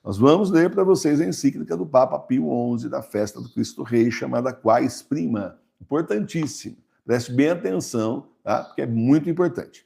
Nós vamos ler para vocês a encíclica do Papa Pio XI da festa do Cristo Rei, chamada Quais Prima. Importantíssima. Preste bem atenção, tá? Porque é muito importante.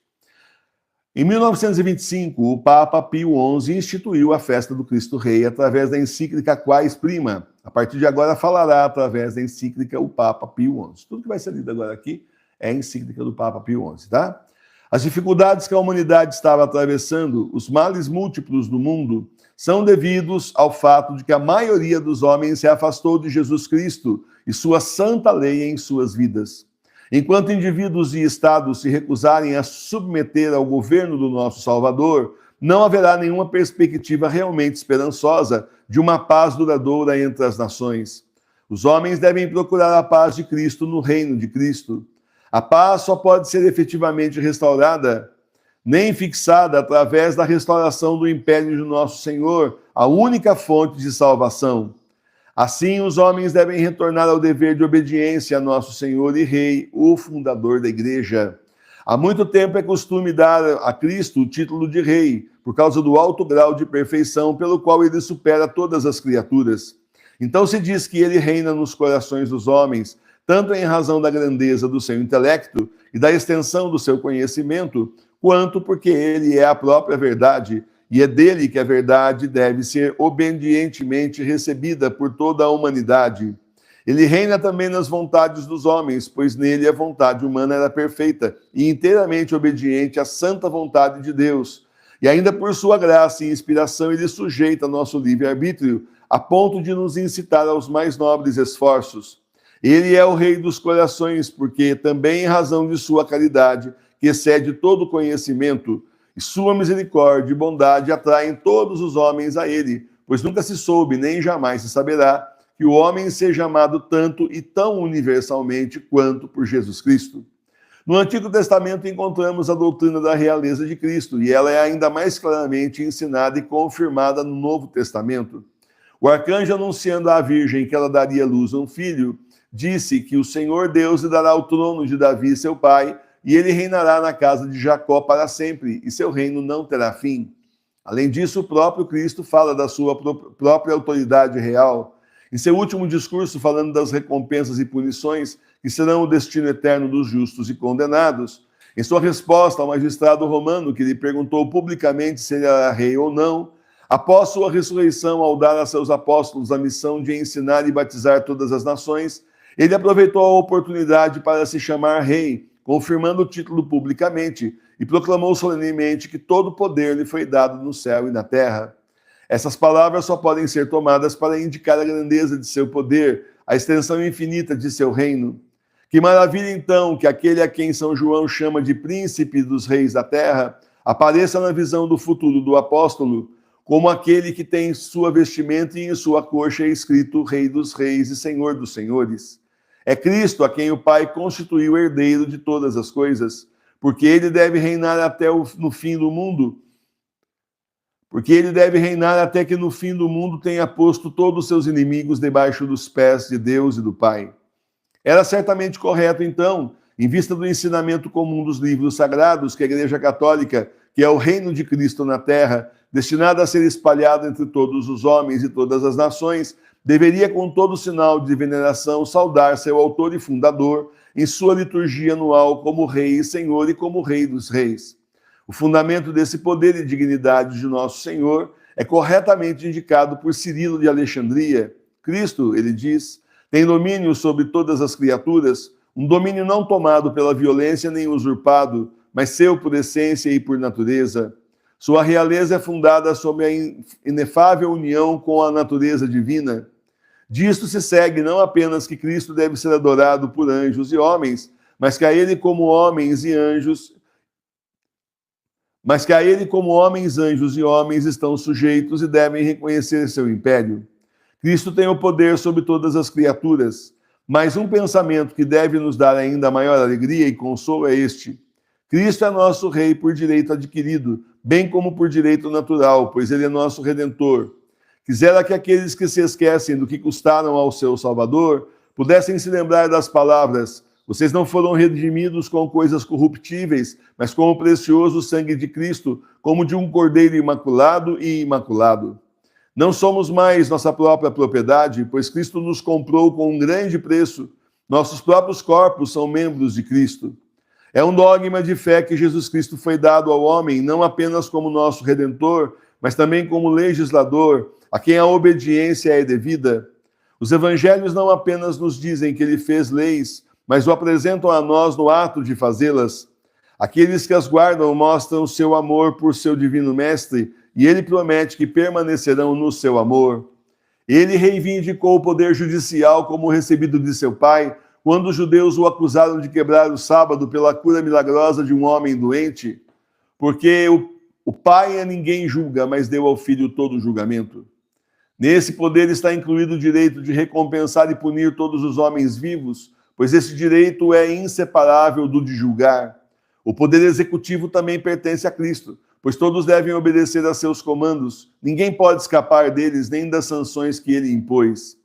Em 1925, o Papa Pio XI instituiu a festa do Cristo Rei através da encíclica Quais Prima. A partir de agora falará através da encíclica o Papa Pio XI. Tudo que vai ser lido agora aqui é a encíclica do Papa Pio XI, tá? As dificuldades que a humanidade estava atravessando, os males múltiplos do mundo, são devidos ao fato de que a maioria dos homens se afastou de Jesus Cristo e sua santa lei em suas vidas. Enquanto indivíduos e estados se recusarem a submeter ao governo do nosso Salvador, não haverá nenhuma perspectiva realmente esperançosa de uma paz duradoura entre as nações. Os homens devem procurar a paz de Cristo no reino de Cristo. A paz só pode ser efetivamente restaurada, nem fixada através da restauração do império de nosso Senhor, a única fonte de salvação. Assim, os homens devem retornar ao dever de obediência a nosso Senhor e Rei, o fundador da Igreja. Há muito tempo é costume dar a Cristo o título de Rei, por causa do alto grau de perfeição pelo qual ele supera todas as criaturas. Então se diz que ele reina nos corações dos homens, tanto em razão da grandeza do seu intelecto e da extensão do seu conhecimento, quanto porque ele é a própria verdade, e é dele que a verdade deve ser obedientemente recebida por toda a humanidade. Ele reina também nas vontades dos homens, pois nele a vontade humana era perfeita e inteiramente obediente à santa vontade de Deus. E ainda por sua graça e inspiração ele sujeita nosso livre-arbítrio, a ponto de nos incitar aos mais nobres esforços. Ele é o Rei dos corações, porque também em razão de sua caridade, que excede todo conhecimento, e sua misericórdia e bondade atraem todos os homens a ele, pois nunca se soube, nem jamais se saberá, que o homem seja amado tanto e tão universalmente quanto por Jesus Cristo. No Antigo Testamento encontramos a doutrina da realeza de Cristo, e ela é ainda mais claramente ensinada e confirmada no Novo Testamento. O arcanjo, anunciando à Virgem que ela daria luz a um filho, disse que o Senhor Deus lhe dará o trono de Davi, seu pai, e ele reinará na casa de Jacó para sempre, e seu reino não terá fim. Além disso, o próprio Cristo fala da sua própria autoridade real. Em seu último discurso, falando das recompensas e punições que serão o destino eterno dos justos e condenados, em sua resposta ao magistrado romano que lhe perguntou publicamente se ele era rei ou não, após sua ressurreição, ao dar a seus apóstolos a missão de ensinar e batizar todas as nações, ele aproveitou a oportunidade para se chamar rei, confirmando o título publicamente, e proclamou solenemente que todo poder lhe foi dado no céu e na terra. Essas palavras só podem ser tomadas para indicar a grandeza de seu poder, a extensão infinita de seu reino. Que maravilha, então, que aquele a quem São João chama de príncipe dos reis da terra apareça na visão do futuro do apóstolo, como aquele que tem sua vestimenta e em sua coxa é escrito Rei dos reis e Senhor dos senhores. É Cristo a quem o Pai constituiu herdeiro de todas as coisas, porque ele deve reinar no fim do mundo. Porque ele deve reinar até que no fim do mundo tenha posto todos os seus inimigos debaixo dos pés de Deus e do Pai. Era certamente correto, então, em vista do ensinamento comum dos livros sagrados, que a Igreja Católica, que é o reino de Cristo na terra, destinado a ser espalhado entre todos os homens e todas as nações, deveria, com todo sinal de veneração, saudar seu autor e fundador em sua liturgia anual como Rei e Senhor e como Rei dos Reis. O fundamento desse poder e dignidade de nosso Senhor é corretamente indicado por Cirilo de Alexandria. Cristo, ele diz, tem domínio sobre todas as criaturas, um domínio não tomado pela violência nem usurpado, mas seu por essência e por natureza. Sua realeza é fundada sobre a inefável união com a natureza divina. Disto se segue não apenas que Cristo deve ser adorado por anjos e homens, mas que a ele como homens, anjos e homens estão sujeitos e devem reconhecer seu império. Cristo tem o poder sobre todas as criaturas, mas um pensamento que deve nos dar ainda maior alegria e consolo é este: Cristo é nosso Rei por direito adquirido, bem como por direito natural, pois ele é nosso Redentor. Quisera que aqueles que se esquecem do que custaram ao seu Salvador pudessem se lembrar das palavras: vocês não foram redimidos com coisas corruptíveis, mas com o precioso sangue de Cristo, como de um cordeiro imaculado e imaculado. Não somos mais nossa própria propriedade, pois Cristo nos comprou com um grande preço. Nossos próprios corpos são membros de Cristo. É um dogma de fé que Jesus Cristo foi dado ao homem, não apenas como nosso Redentor, mas também como legislador, a quem a obediência é devida. Os evangelhos não apenas nos dizem que ele fez leis, mas o apresentam a nós no ato de fazê-las. Aqueles que as guardam mostram seu amor por seu divino mestre, e ele promete que permanecerão no seu amor. Ele reivindicou o poder judicial como recebido de seu pai, quando os judeus o acusaram de quebrar o sábado pela cura milagrosa de um homem doente, porque o pai a ninguém julga, mas deu ao filho todo o julgamento. Nesse poder está incluído o direito de recompensar e punir todos os homens vivos, pois esse direito é inseparável do de julgar. O poder executivo também pertence a Cristo, pois todos devem obedecer a seus comandos. Ninguém pode escapar deles, nem das sanções que ele impôs.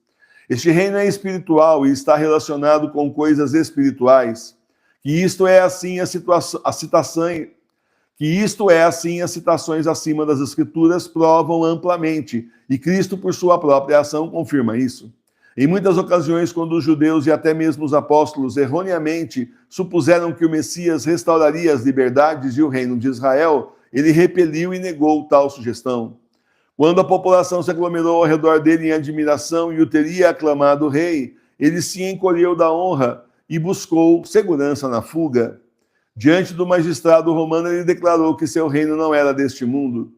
Este reino é espiritual e está relacionado com coisas espirituais. Que isto é assim as citações acima das Escrituras provam amplamente, e Cristo, por sua própria ação, confirma isso. Em muitas ocasiões, quando os judeus e até mesmo os apóstolos erroneamente supuseram que o Messias restauraria as liberdades e o reino de Israel, ele repeliu e negou tal sugestão. Quando a população se aglomerou ao redor dele em admiração e o teria aclamado rei, ele se encolheu da honra e buscou segurança na fuga. Diante do magistrado romano, ele declarou que seu reino não era deste mundo.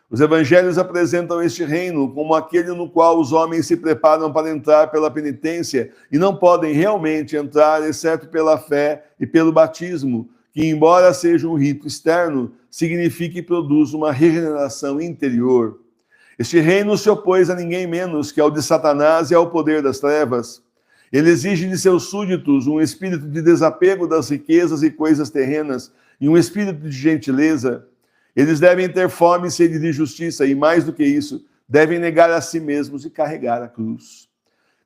Os evangelhos apresentam este reino como aquele no qual os homens se preparam para entrar pela penitência e não podem realmente entrar, exceto pela fé e pelo batismo, que, embora seja um rito externo, significa e produz uma regeneração interior. Este reino se opôs a ninguém menos que ao de Satanás e ao poder das trevas. Ele exige de seus súditos um espírito de desapego das riquezas e coisas terrenas e um espírito de gentileza. Eles devem ter fome e sede de justiça e, mais do que isso, devem negar a si mesmos e carregar a cruz.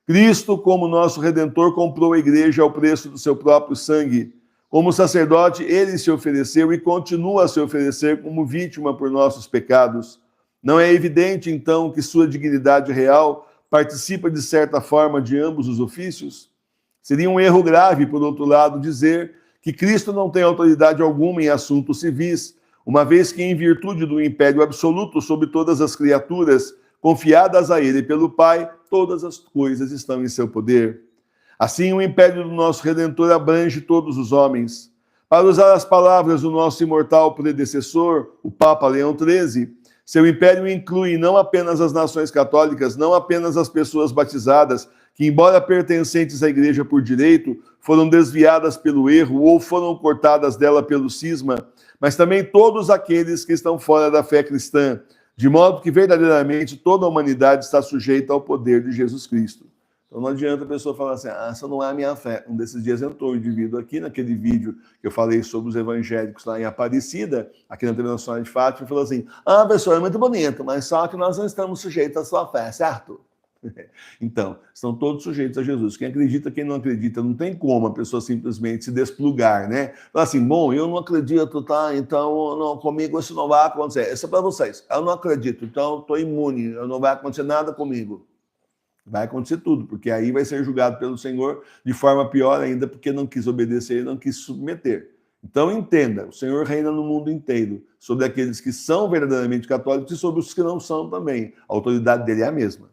Cristo, como nosso Redentor, comprou a igreja ao preço do seu próprio sangue. Como sacerdote, ele se ofereceu e continua a se oferecer como vítima por nossos pecados. Não é evidente, então, que sua dignidade real participa, de certa forma, de ambos os ofícios? Seria um erro grave, por outro lado, dizer que Cristo não tem autoridade alguma em assuntos civis, uma vez que, em virtude do império absoluto sobre todas as criaturas, confiadas a ele pelo Pai, todas as coisas estão em seu poder. Assim, o império do nosso Redentor abrange todos os homens. Para usar as palavras do nosso imortal predecessor, o Papa Leão XIII, seu império inclui não apenas as nações católicas, não apenas as pessoas batizadas, que, embora pertencentes à igreja por direito, foram desviadas pelo erro ou foram cortadas dela pelo cisma, mas também todos aqueles que estão fora da fé cristã, de modo que verdadeiramente toda a humanidade está sujeita ao poder de Jesus Cristo. Então não adianta a pessoa falar assim, essa não é a minha fé. Um desses dias entrou um indivíduo aqui, naquele vídeo que eu falei sobre os evangélicos lá em Aparecida, aqui na TV Nacional de Fátima, e falou assim, pessoa, é muito bonito, mas só que nós não estamos sujeitos à sua fé, certo? Então, estão todos sujeitos a Jesus. Quem acredita, quem não acredita, não tem como a pessoa simplesmente se desplugar, né? Fala assim, bom, eu não acredito, tá? Então, não, comigo isso não vai acontecer. Isso é para vocês. Eu não acredito, então estou imune, não vai acontecer nada comigo. Vai acontecer tudo, porque aí vai ser julgado pelo Senhor de forma pior ainda, porque não quis obedecer e não quis se submeter. Então entenda, o Senhor reina no mundo inteiro, sobre aqueles que são verdadeiramente católicos e sobre os que não são também. A autoridade dele é a mesma.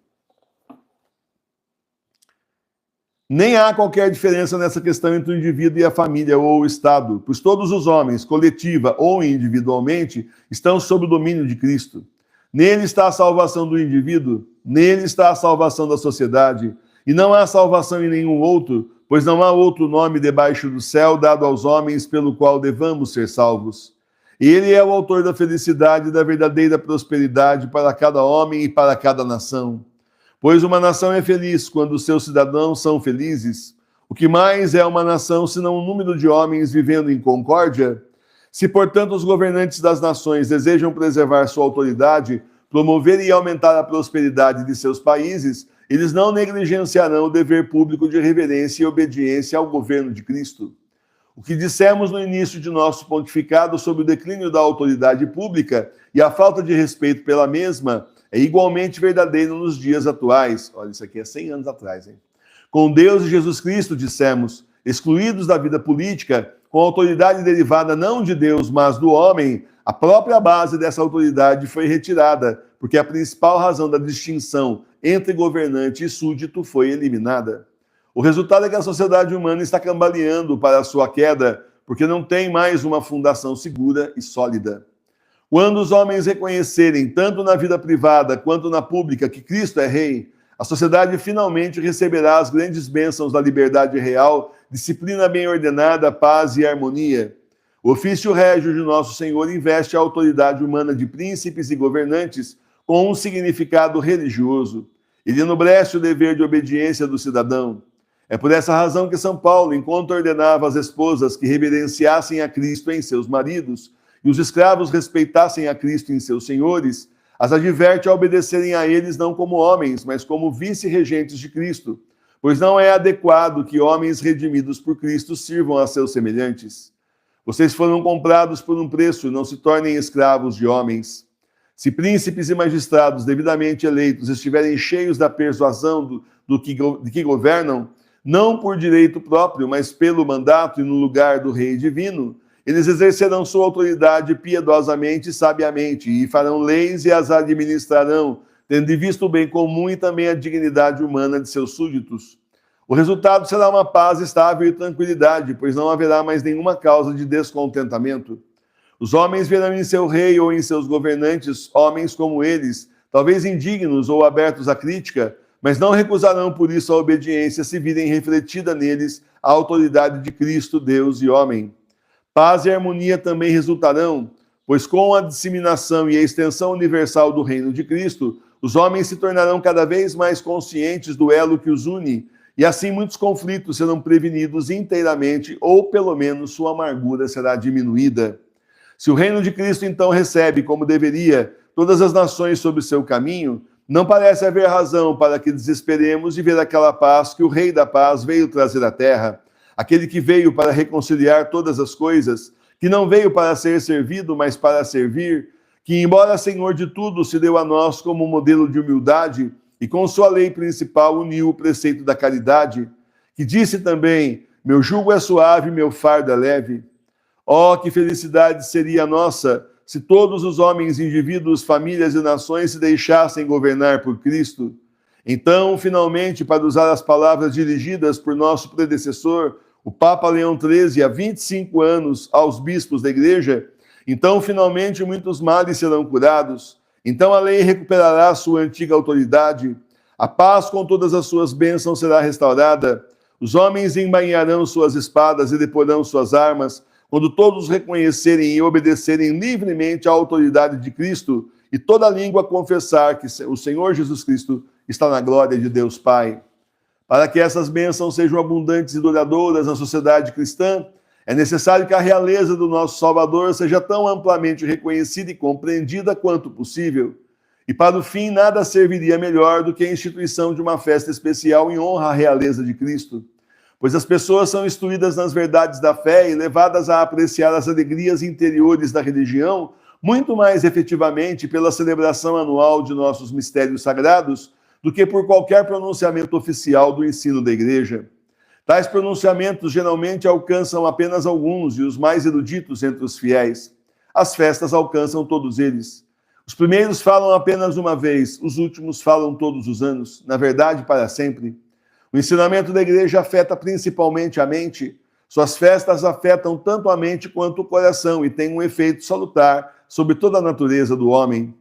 Nem há qualquer diferença nessa questão entre o indivíduo e a família ou o Estado, pois todos os homens, coletiva ou individualmente, estão sob o domínio de Cristo. Nele está a salvação do indivíduo, nele está a salvação da sociedade, e não há salvação em nenhum outro, pois não há outro nome debaixo do céu dado aos homens pelo qual devamos ser salvos. Ele é o autor da felicidade e da verdadeira prosperidade para cada homem e para cada nação. Pois uma nação é feliz quando os seus cidadãos são felizes. O que mais é uma nação senão um número de homens vivendo em concórdia? Se, portanto, os governantes das nações desejam preservar sua autoridade, promover e aumentar a prosperidade de seus países, eles não negligenciarão o dever público de reverência e obediência ao governo de Cristo. O que dissemos no início de nosso pontificado sobre o declínio da autoridade pública e a falta de respeito pela mesma é igualmente verdadeiro nos dias atuais. Olha, isso aqui é 100 anos atrás, hein? Com Deus e Jesus Cristo, dissemos, excluídos da vida política, com autoridade derivada não de Deus, mas do homem, a própria base dessa autoridade foi retirada, porque a principal razão da distinção entre governante e súdito foi eliminada. O resultado é que a sociedade humana está cambaleando para a sua queda, porque não tem mais uma fundação segura e sólida. Quando os homens reconhecerem, tanto na vida privada quanto na pública, que Cristo é Rei, a sociedade finalmente receberá as grandes bênçãos da liberdade real, disciplina bem ordenada, paz e harmonia. O ofício régio de nosso Senhor investe a autoridade humana de príncipes e governantes com um significado religioso. Ele enobrece o dever de obediência do cidadão. É por essa razão que São Paulo, enquanto ordenava às esposas que reverenciassem a Cristo em seus maridos e os escravos respeitassem a Cristo em seus senhores, as adverte a obedecerem a eles não como homens, mas como vice-regentes de Cristo, pois não é adequado que homens redimidos por Cristo sirvam a seus semelhantes. Vocês foram comprados por um preço, não se tornem escravos de homens. Se príncipes e magistrados devidamente eleitos estiverem cheios da persuasão de que governam, não por direito próprio, mas pelo mandato e no lugar do Rei Divino, eles exercerão sua autoridade piedosamente e sabiamente, e farão leis e as administrarão, tendo em vista o bem comum e também a dignidade humana de seus súditos. O resultado será uma paz estável e tranquilidade, pois não haverá mais nenhuma causa de descontentamento. Os homens verão em seu rei ou em seus governantes homens como eles, talvez indignos ou abertos à crítica, mas não recusarão por isso a obediência se virem refletida neles a autoridade de Cristo, Deus e homem. Paz e harmonia também resultarão, pois com a disseminação e a extensão universal do reino de Cristo, os homens se tornarão cada vez mais conscientes do elo que os une, e assim muitos conflitos serão prevenidos inteiramente, ou pelo menos sua amargura será diminuída. Se o reino de Cristo então recebe, como deveria, todas as nações sob o seu caminho, não parece haver razão para que desesperemos de ver aquela paz que o Rei da Paz veio trazer à terra, aquele que veio para reconciliar todas as coisas, que não veio para ser servido, mas para servir, que, embora Senhor de tudo, se deu a nós como modelo de humildade e com sua lei principal uniu o preceito da caridade, que disse também, meu jugo é suave, meu fardo é leve. Oh, que felicidade seria a nossa se todos os homens, indivíduos, famílias e nações se deixassem governar por Cristo. Então, finalmente, para usar as palavras dirigidas por nosso predecessor, o Papa Leão XIII, há 25 anos, aos bispos da Igreja, então, finalmente, muitos males serão curados. Então, a lei recuperará sua antiga autoridade. A paz, com todas as suas bênçãos, será restaurada. Os homens embainharão suas espadas e deporão suas armas, quando todos reconhecerem e obedecerem livremente à autoridade de Cristo e toda língua confessar que o Senhor Jesus Cristo está na glória de Deus Pai. Para que essas bênçãos sejam abundantes e duradouras na sociedade cristã, é necessário que a realeza do nosso Salvador seja tão amplamente reconhecida e compreendida quanto possível. E para o fim, nada serviria melhor do que a instituição de uma festa especial em honra à realeza de Cristo. Pois as pessoas são instruídas nas verdades da fé e levadas a apreciar as alegrias interiores da religião muito mais efetivamente pela celebração anual de nossos mistérios sagrados do que por qualquer pronunciamento oficial do ensino da Igreja. Tais pronunciamentos geralmente alcançam apenas alguns e os mais eruditos entre os fiéis. As festas alcançam todos eles. Os primeiros falam apenas uma vez, os últimos falam todos os anos, na verdade para sempre. O ensinamento da Igreja afeta principalmente a mente. Suas festas afetam tanto a mente quanto o coração e têm um efeito salutar sobre toda a natureza do homem.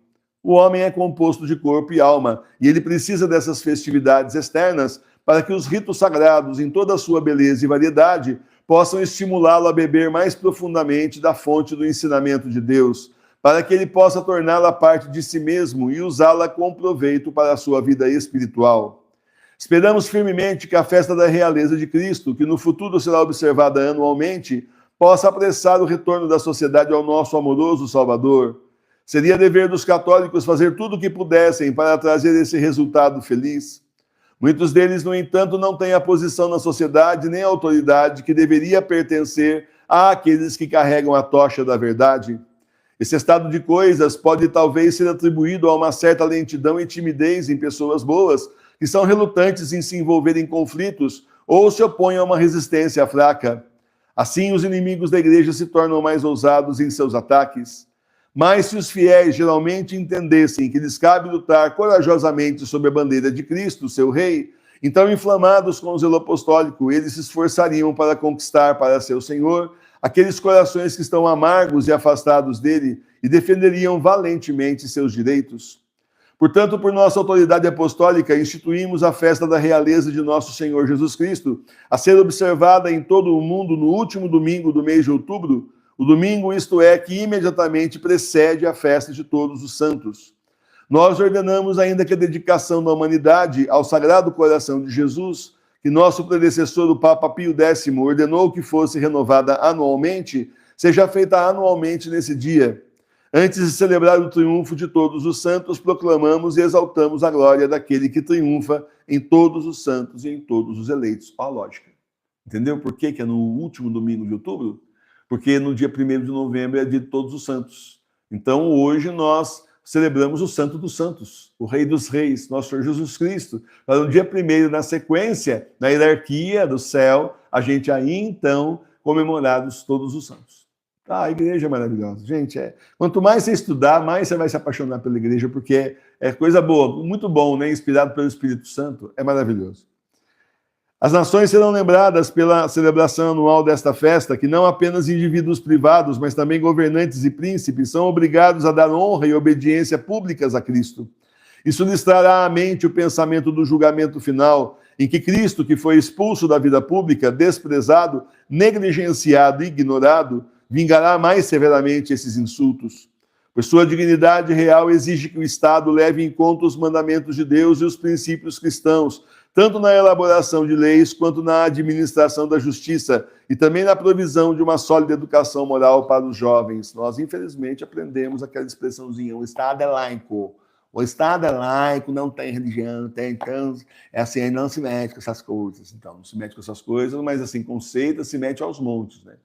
O homem é composto de corpo e alma, e ele precisa dessas festividades externas para que os ritos sagrados, em toda a sua beleza e variedade, possam estimulá-lo a beber mais profundamente da fonte do ensinamento de Deus, para que ele possa torná-la parte de si mesmo e usá-la com proveito para a sua vida espiritual. Esperamos firmemente que a festa da realeza de Cristo, que no futuro será observada anualmente, possa apressar o retorno da sociedade ao nosso amoroso Salvador. Seria dever dos católicos fazer tudo o que pudessem para trazer esse resultado feliz. Muitos deles, no entanto, não têm a posição na sociedade nem a autoridade que deveria pertencer àqueles que carregam a tocha da verdade. Esse estado de coisas pode talvez ser atribuído a uma certa lentidão e timidez em pessoas boas, que são relutantes em se envolver em conflitos ou se opõem a uma resistência fraca. Assim, os inimigos da igreja se tornam mais ousados em seus ataques. Mas se os fiéis geralmente entendessem que lhes cabe lutar corajosamente sob a bandeira de Cristo, seu Rei, então, inflamados com o zelo apostólico, eles se esforçariam para conquistar para seu Senhor aqueles corações que estão amargos e afastados dele e defenderiam valentemente seus direitos. Portanto, por nossa autoridade apostólica, instituímos a festa da realeza de nosso Senhor Jesus Cristo, a ser observada em todo o mundo no último domingo do mês de outubro, o domingo, isto é, que imediatamente precede a festa de todos os santos. Nós ordenamos ainda que a dedicação da humanidade ao Sagrado Coração de Jesus, que nosso predecessor, o Papa Pio X, ordenou que fosse renovada anualmente, seja feita anualmente nesse dia. Antes de celebrar o triunfo de todos os santos, proclamamos e exaltamos a glória daquele que triunfa em todos os santos e em todos os eleitos. Olha a lógica. Entendeu por que é no último domingo de outubro? Porque no dia 1º de novembro é dia de todos os santos. Então, hoje nós celebramos o Santo dos Santos, o Rei dos Reis, nosso Senhor Jesus Cristo. Mas no dia 1º, na sequência, na hierarquia do céu, a gente aí, então, comemorados todos os santos. Ah, a igreja é maravilhosa. Gente, quanto mais você estudar, mais você vai se apaixonar pela igreja, porque é coisa boa, muito bom, né? Inspirado pelo Espírito Santo, é maravilhoso. As nações serão lembradas pela celebração anual desta festa, que não apenas indivíduos privados, mas também governantes e príncipes são obrigados a dar honra e obediência públicas a Cristo. Isso lhes trará à mente o pensamento do julgamento final, em que Cristo, que foi expulso da vida pública, desprezado, negligenciado e ignorado, vingará mais severamente esses insultos. Pois sua dignidade real exige que o Estado leve em conta os mandamentos de Deus e os princípios cristãos, tanto na elaboração de leis quanto na administração da justiça e também na provisão de uma sólida educação moral para os jovens. Nós, infelizmente, aprendemos aquela expressãozinha, o Estado é laico. O Estado é laico, não tem religião, então, é assim, aí não se mete com essas coisas. Então, não se mete com essas coisas, mas assim, conceita, se mete aos montes, né?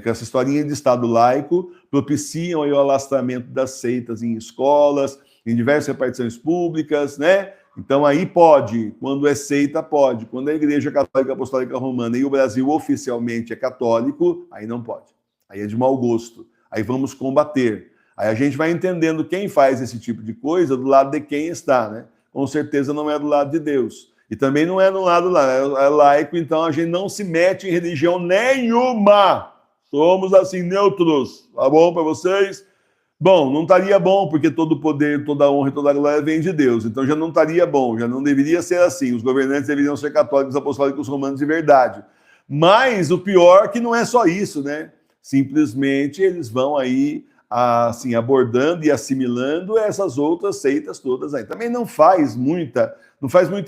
Que essa historinha de Estado laico propiciam aí o alastramento das seitas em escolas, em diversas repartições públicas, né? Então aí pode, quando é seita pode, quando a Igreja Católica Apostólica Romana e o Brasil oficialmente é católico, aí não pode. Aí é de mau gosto. Aí vamos combater. Aí a gente vai entendendo quem faz esse tipo de coisa do lado de quem está, né? Com certeza não é do lado de Deus. E também não é do lado lá, é laico, então a gente não se mete em religião nenhuma. Somos assim, neutros. Tá bom para vocês? Bom, não estaria bom, porque todo o poder, toda a honra e toda a glória vem de Deus. Então já não estaria bom, já não deveria ser assim. Os governantes deveriam ser católicos, apostólicos, romanos de verdade. Mas o pior é que não é só isso, né? Simplesmente eles vão aí, assim, abordando e assimilando essas outras seitas todas aí. Também não faz muito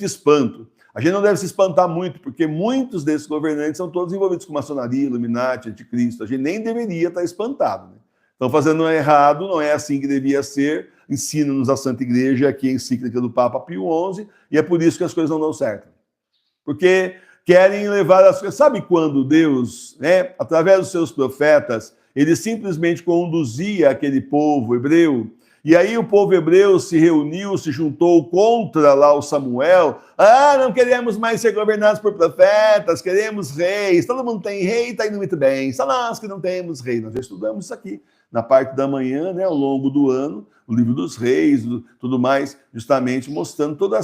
espanto. A gente não deve se espantar muito, porque muitos desses governantes são todos envolvidos com maçonaria, Illuminati, anticristo. A gente nem deveria estar espantado, né? Estão fazendo errado, não é assim que devia ser. Ensina-nos a Santa Igreja, aqui a encíclica do Papa Pio XI, e é por isso que as coisas não dão certo. Porque querem levar as coisas... Sabe quando Deus, né, através dos seus profetas, ele simplesmente conduzia aquele povo hebreu, e aí o povo hebreu se reuniu, se juntou contra lá o Samuel. Ah, não queremos mais ser governados por profetas, queremos reis. Todo mundo tem rei, está indo muito bem. Só nós que não temos rei. Nós já estudamos isso aqui na parte da manhã, né, ao longo do ano, o livro dos reis, tudo mais, justamente mostrando toda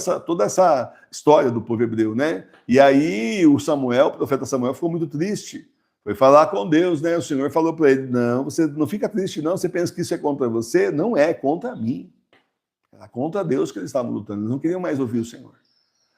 essa história do povo hebreu, né? E aí o profeta Samuel ficou muito triste. Foi falar com Deus, né? O Senhor falou para ele, não, você não fica triste não, você pensa que isso é contra você? Não é, contra mim. Era contra Deus que eles estavam lutando, eles não queriam mais ouvir o Senhor.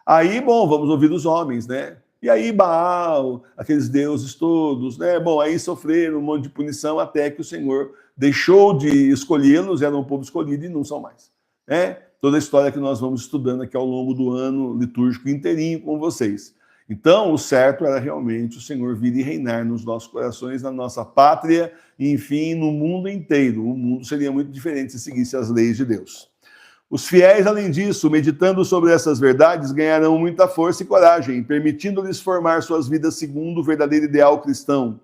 Aí, bom, vamos ouvir os homens, né? E aí Baal, aqueles deuses todos, né? Bom, aí sofreram um monte de punição até que o Senhor deixou de escolhê-los, eram um povo escolhido e não são mais, né? Toda a história que nós vamos estudando aqui ao longo do ano litúrgico inteirinho com vocês. Então, o certo era realmente o Senhor vir e reinar nos nossos corações, na nossa pátria, e, enfim, no mundo inteiro. O mundo seria muito diferente se seguisse as leis de Deus. Os fiéis, além disso, meditando sobre essas verdades, ganharão muita força e coragem, permitindo-lhes formar suas vidas segundo o verdadeiro ideal cristão.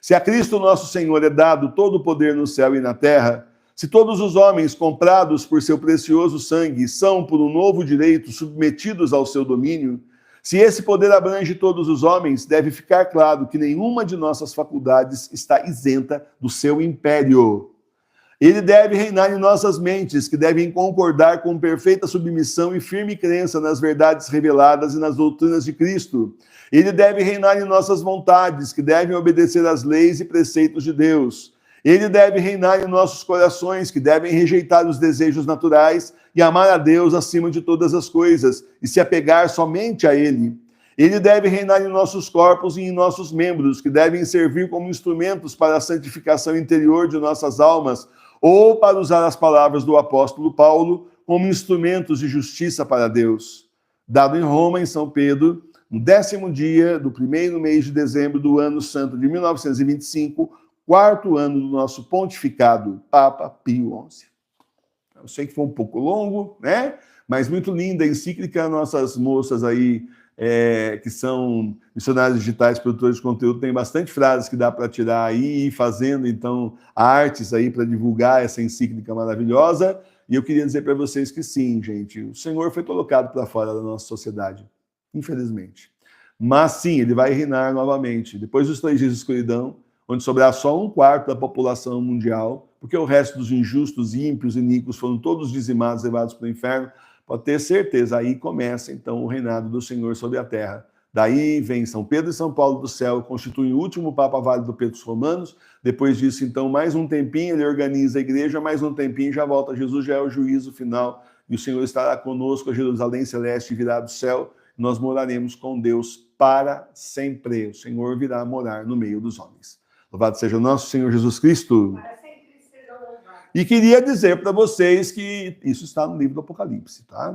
Se a Cristo nosso Senhor é dado todo o poder no céu e na terra, Se todos os homens comprados por seu precioso sangue são, por um novo direito, submetidos ao seu domínio, se esse poder abrange todos os homens, deve ficar claro que nenhuma de nossas faculdades está isenta do seu império. Ele deve reinar em nossas mentes, que devem concordar com perfeita submissão e firme crença nas verdades reveladas e nas doutrinas de Cristo. Ele deve reinar em nossas vontades, que devem obedecer às leis e preceitos de Deus. Ele deve reinar em nossos corações, que devem rejeitar os desejos naturais e amar a Deus acima de todas as coisas, e se apegar somente a Ele. Ele deve reinar em nossos corpos e em nossos membros, que devem servir como instrumentos para a santificação interior de nossas almas, ou, para usar as palavras do apóstolo Paulo, como instrumentos de justiça para Deus. Dado em Roma, em São Pedro, no 10º dia do primeiro mês de dezembro do ano santo de 1925, 4º ano do nosso pontificado, Papa Pio XI. Eu sei que foi um pouco longo, né? Mas muito linda a encíclica. Nossas moças aí, que são missionários digitais, produtores de conteúdo, tem bastante frases que dá para tirar aí e ir fazendo, então, artes aí para divulgar essa encíclica maravilhosa. E eu queria dizer para vocês que sim, gente, o Senhor foi colocado para fora da nossa sociedade, infelizmente. Mas sim, ele vai reinar novamente. Depois dos 3 dias de escuridão, onde sobrar só 1/4 da população mundial, porque o resto dos injustos, ímpios e iníquos foram todos dizimados, levados para o inferno, pode ter certeza, aí começa então o reinado do Senhor sobre a terra. Daí vem São Pedro e São Paulo do céu, constituem o último Papa válido pelos romanos. Depois disso, então, mais um tempinho, ele organiza a igreja, mais um tempinho, já volta Jesus, já é o juízo final, e o Senhor estará conosco, a Jerusalém celeste virá do céu, nós moraremos com Deus para sempre. O Senhor virá morar no meio dos homens. Louvado seja o nosso Senhor Jesus Cristo. E queria dizer para vocês que isso está no livro do Apocalipse, tá?